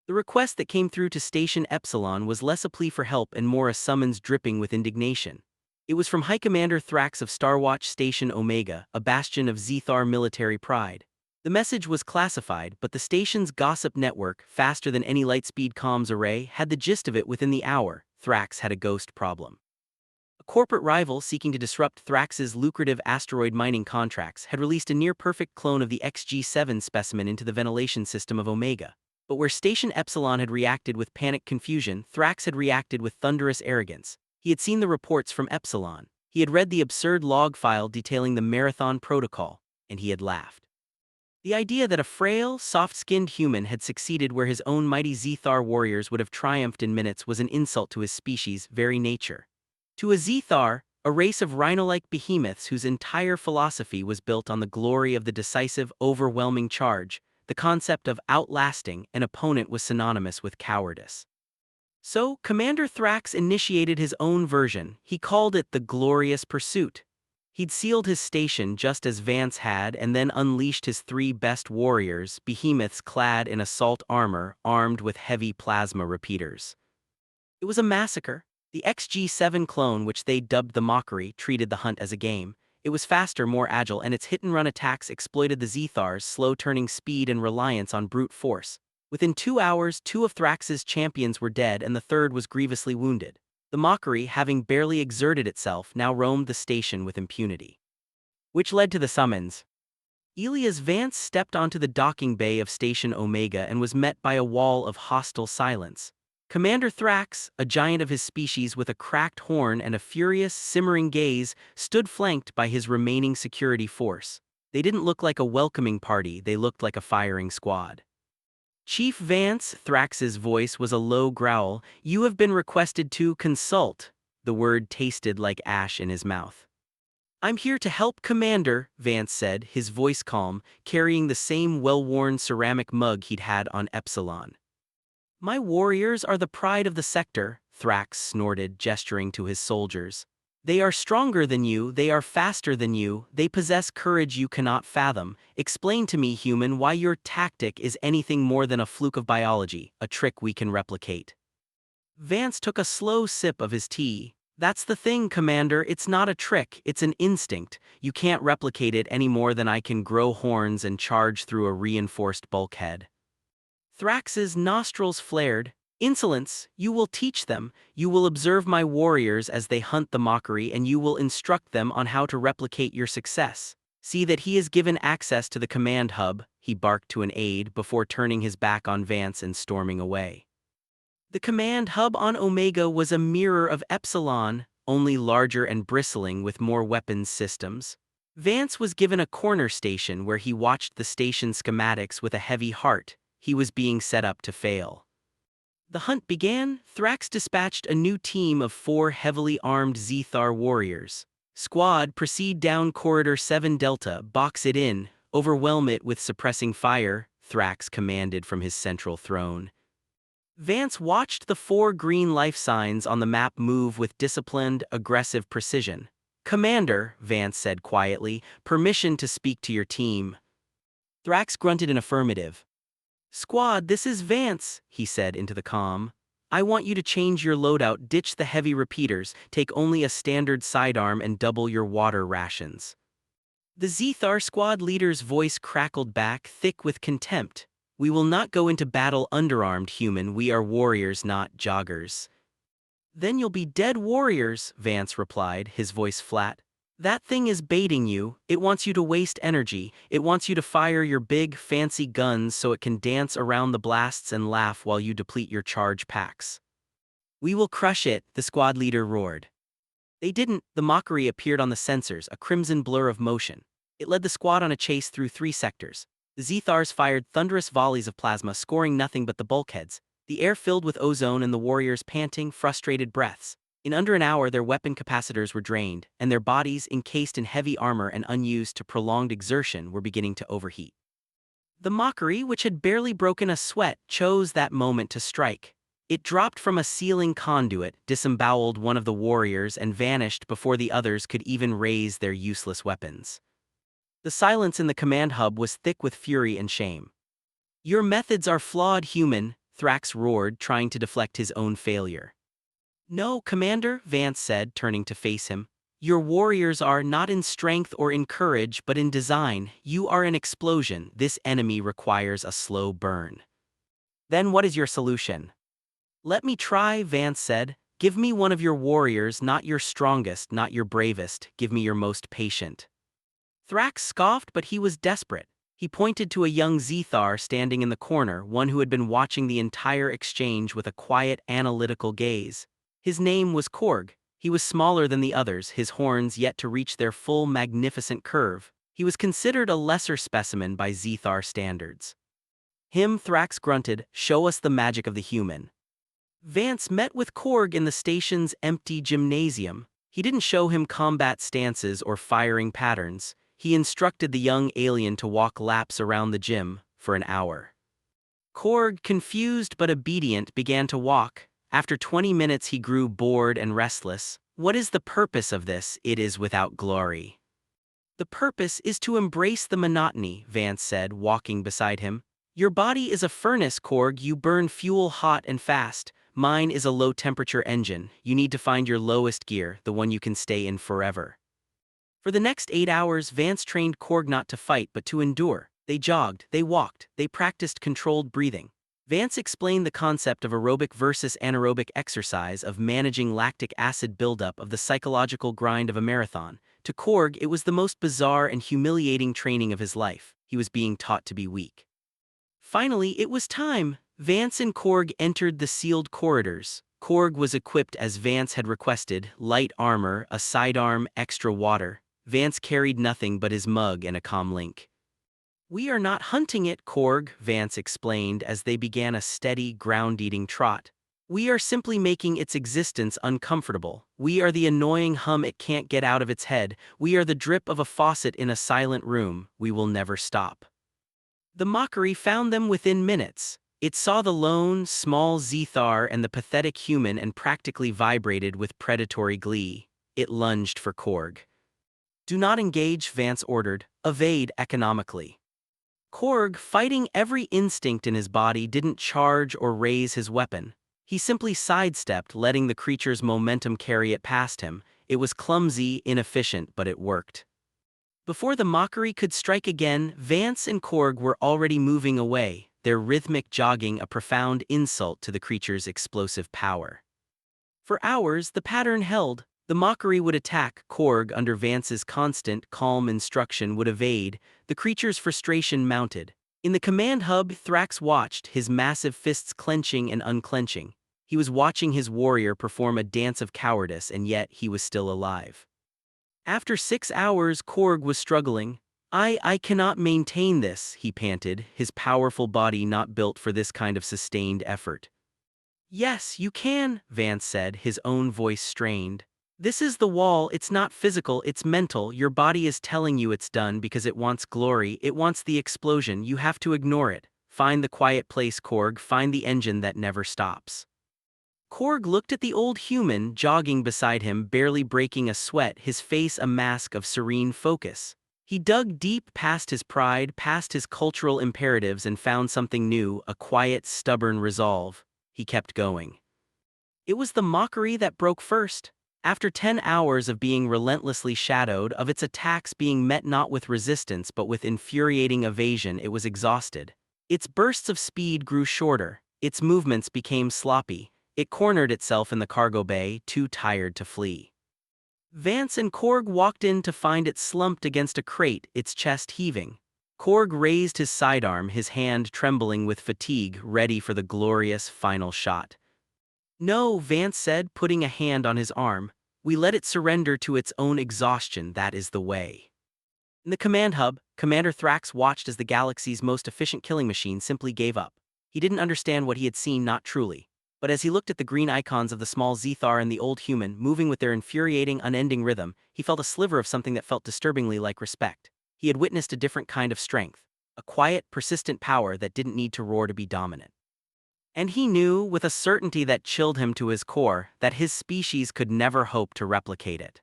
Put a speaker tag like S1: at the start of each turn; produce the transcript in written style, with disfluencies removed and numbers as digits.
S1: The request that came through to Station Epsilon was less a plea for help and more a summons dripping with indignation. It was from High Commander Thrax of Starwatch Station Omega, a bastion of Zethar military pride. The message was classified, but the station's gossip network, faster than any lightspeed comms array, had the gist of it within the hour. Thrax had a ghost problem. A corporate rival seeking to disrupt Thrax's lucrative asteroid mining contracts had released a near-perfect clone of the XG-7 specimen into the ventilation system of Omega. But where Station Epsilon had reacted with panic confusion, Thrax had reacted with thunderous arrogance. He had seen the reports from Epsilon. He had read the absurd log file detailing the Marathon Protocol, and he had laughed. The idea that a frail, soft-skinned human had succeeded where his own mighty Zethar warriors would have triumphed in minutes was an insult to his species' very nature. To a Zethar, a race of rhino-like behemoths whose entire philosophy was built on the glory of the decisive, overwhelming charge, the concept of outlasting an opponent was synonymous with cowardice. So, Commander Thrax initiated his own version. He called it the Glorious Pursuit. He'd sealed his station just as Vance had and then unleashed his 3 best warriors, behemoths clad in assault armor, armed with heavy plasma repeaters. It was a massacre. The XG-7 clone, which they dubbed the Mockery, treated the hunt as a game. It was faster, more agile, and its hit-and-run attacks exploited the Zethars' slow-turning speed and reliance on brute force. Within 2 hours, 2 of Thrax's champions were dead and the third was grievously wounded. The Mockery, having barely exerted itself, now roamed the station with impunity. Which led to the summons. Elias Vance stepped onto the docking bay of Station Omega and was met by a wall of hostile silence. Commander Thrax, a giant of his species with a cracked horn and a furious, simmering gaze, stood flanked by his remaining security force. They didn't look like a welcoming party, they looked like a firing squad. Chief Vance, Thrax's voice was a low growl. You have been requested to consult. The word tasted like ash in his mouth. I'm here to help, Commander, Vance said, his voice calm, carrying the same well-worn ceramic mug he'd had on Epsilon. My warriors are the pride of the sector, Thrax snorted, gesturing to his soldiers. They are stronger than you, they are faster than you, they possess courage you cannot fathom. Explain to me, human, why your tactic is anything more than a fluke of biology, a trick we can replicate. Vance took a slow sip of his tea. That's the thing, Commander, it's not a trick, it's an instinct. You can't replicate it any more than I can grow horns and charge through a reinforced bulkhead. Thrax's nostrils flared. Insolence, you will teach them, you will observe my warriors as they hunt the Mockery and you will instruct them on how to replicate your success. See that he is given access to the command hub, he barked to an aide before turning his back on Vance and storming away. The command hub on Omega was a mirror of Epsilon, only larger and bristling with more weapons systems. Vance was given a corner station where he watched the station schematics with a heavy heart. He was being set up to fail. The hunt began. Thrax dispatched a new team of 4 heavily armed Zethar warriors. Squad, proceed down Corridor 7 Delta, box it in, overwhelm it with suppressing fire, Thrax commanded from his central throne. Vance watched the 4 green life signs on the map move with disciplined, aggressive precision. Commander, Vance said quietly, permission to speak to your team. Thrax grunted an affirmative. Squad, this is Vance, he said into the comm. I want you to change your loadout, ditch the heavy repeaters, take only a standard sidearm and double your water rations. The Zethar squad leader's voice crackled back, thick with contempt. We will not go into battle underarmed, human, we are warriors, not joggers. Then you'll be dead warriors, Vance replied, his voice flat. That thing is baiting you, it wants you to waste energy, it wants you to fire your big, fancy guns so it can dance around the blasts and laugh while you deplete your charge packs. We will crush it, the squad leader roared. They didn't. The Mockery appeared on the sensors, a crimson blur of motion. It led the squad on a chase through 3 sectors. The Zethars fired thunderous volleys of plasma, scoring nothing but the bulkheads, the air filled with ozone and the warriors' panting, frustrated breaths. In under an hour their weapon capacitors were drained, and their bodies, encased in heavy armor and unused to prolonged exertion, were beginning to overheat. The Mockery, which had barely broken a sweat, chose that moment to strike. It dropped from a ceiling conduit, disemboweled one of the warriors, and vanished before the others could even raise their useless weapons. The silence in the command hub was thick with fury and shame. Your methods are flawed, human, Thrax roared, trying to deflect his own failure. "No, Commander," Vance said, turning to face him. "Your warriors are not in strength or in courage, but in design. You are an explosion. This enemy requires a slow burn." "Then what is your solution?" "Let me try," Vance said. "Give me one of your warriors, not your strongest, not your bravest. Give me your most patient." Thrax scoffed, but he was desperate. He pointed to a young Zethar standing in the corner, one who had been watching the entire exchange with a quiet, analytical gaze. His name was Korg. He was smaller than the others, his horns yet to reach their full, magnificent curve. He was considered a lesser specimen by Zethar standards. "Him," Thrax grunted, "show us the magic of the human." Vance met with Korg in the station's empty gymnasium. He didn't show him combat stances or firing patterns. He instructed the young alien to walk laps around the gym for an hour. Korg, confused but obedient, began to walk. After 20 minutes he grew bored and restless. "What is the purpose of this? It is without glory." "The purpose is to embrace the monotony," Vance said, walking beside him. "Your body is a furnace, Korg. You burn fuel hot and fast. Mine is a low-temperature engine. You need to find your lowest gear, the one you can stay in forever." For the next 8 hours, Vance trained Korg not to fight but to endure. They jogged, they walked, they practiced controlled breathing. Vance explained the concept of aerobic versus anaerobic exercise, of managing lactic acid buildup, of the psychological grind of a marathon. To Korg, it was the most bizarre and humiliating training of his life. He was being taught to be weak. Finally, it was time. Vance and Korg entered the sealed corridors. Korg was equipped as Vance had requested: light armor, a sidearm, extra water. Vance carried nothing but his mug and a comlink. "We are not hunting it, Korg," Vance explained as they began a steady, ground-eating trot. "We are simply making its existence uncomfortable. We are the annoying hum it can't get out of its head. We are the drip of a faucet in a silent room. We will never stop." The mockery found them within minutes. It saw the lone, small Zethar and the pathetic human and practically vibrated with predatory glee. It lunged for Korg. "Do not engage," Vance ordered. "Evade economically." Korg, fighting every instinct in his body, didn't charge or raise his weapon. He simply sidestepped, letting the creature's momentum carry it past him. It was clumsy, inefficient, but it worked. Before the mockery could strike again, Vance and Korg were already moving away, their rhythmic jogging a profound insult to the creature's explosive power. For hours, the pattern held. The mockery would attack. Korg, under Vance's constant, calm instruction, would evade. The creature's frustration mounted. In the command hub, Thrax watched, his massive fists clenching and unclenching. He was watching his warrior perform a dance of cowardice, and yet he was still alive. After 6 hours, Korg was struggling. I cannot maintain this," he panted, his powerful body not built for this kind of sustained effort. "Yes, you can," Vance said, his own voice strained. "This is the wall. It's not physical, it's mental. Your body is telling you it's done because it wants glory, it wants the explosion. You have to ignore it. Find the quiet place, Korg. Find the engine that never stops." Korg looked at the old human, jogging beside him, barely breaking a sweat, his face a mask of serene focus. He dug deep past his pride, past his cultural imperatives, and found something new, a quiet, stubborn resolve. He kept going. It was the mockery that broke first. After 10 hours of being relentlessly shadowed, of its attacks being met not with resistance but with infuriating evasion, it was exhausted. Its bursts of speed grew shorter. Its movements became sloppy. It cornered itself in the cargo bay, too tired to flee. Vance and Korg walked in to find it slumped against a crate, its chest heaving. Korg raised his sidearm, his hand trembling with fatigue, ready for the glorious final shot. "No," Vance said, putting a hand on his arm. "We let it surrender to its own exhaustion. That is the way." In the command hub, Commander Thrax watched as the galaxy's most efficient killing machine simply gave up. He didn't understand what he had seen, not truly. But as he looked at the green icons of the small Zethar and the old human, moving with their infuriating, unending rhythm, he felt a sliver of something that felt disturbingly like respect. He had witnessed a different kind of strength. A quiet, persistent power that didn't need to roar to be dominant. And he knew, with a certainty that chilled him to his core, that his species could never hope to replicate it.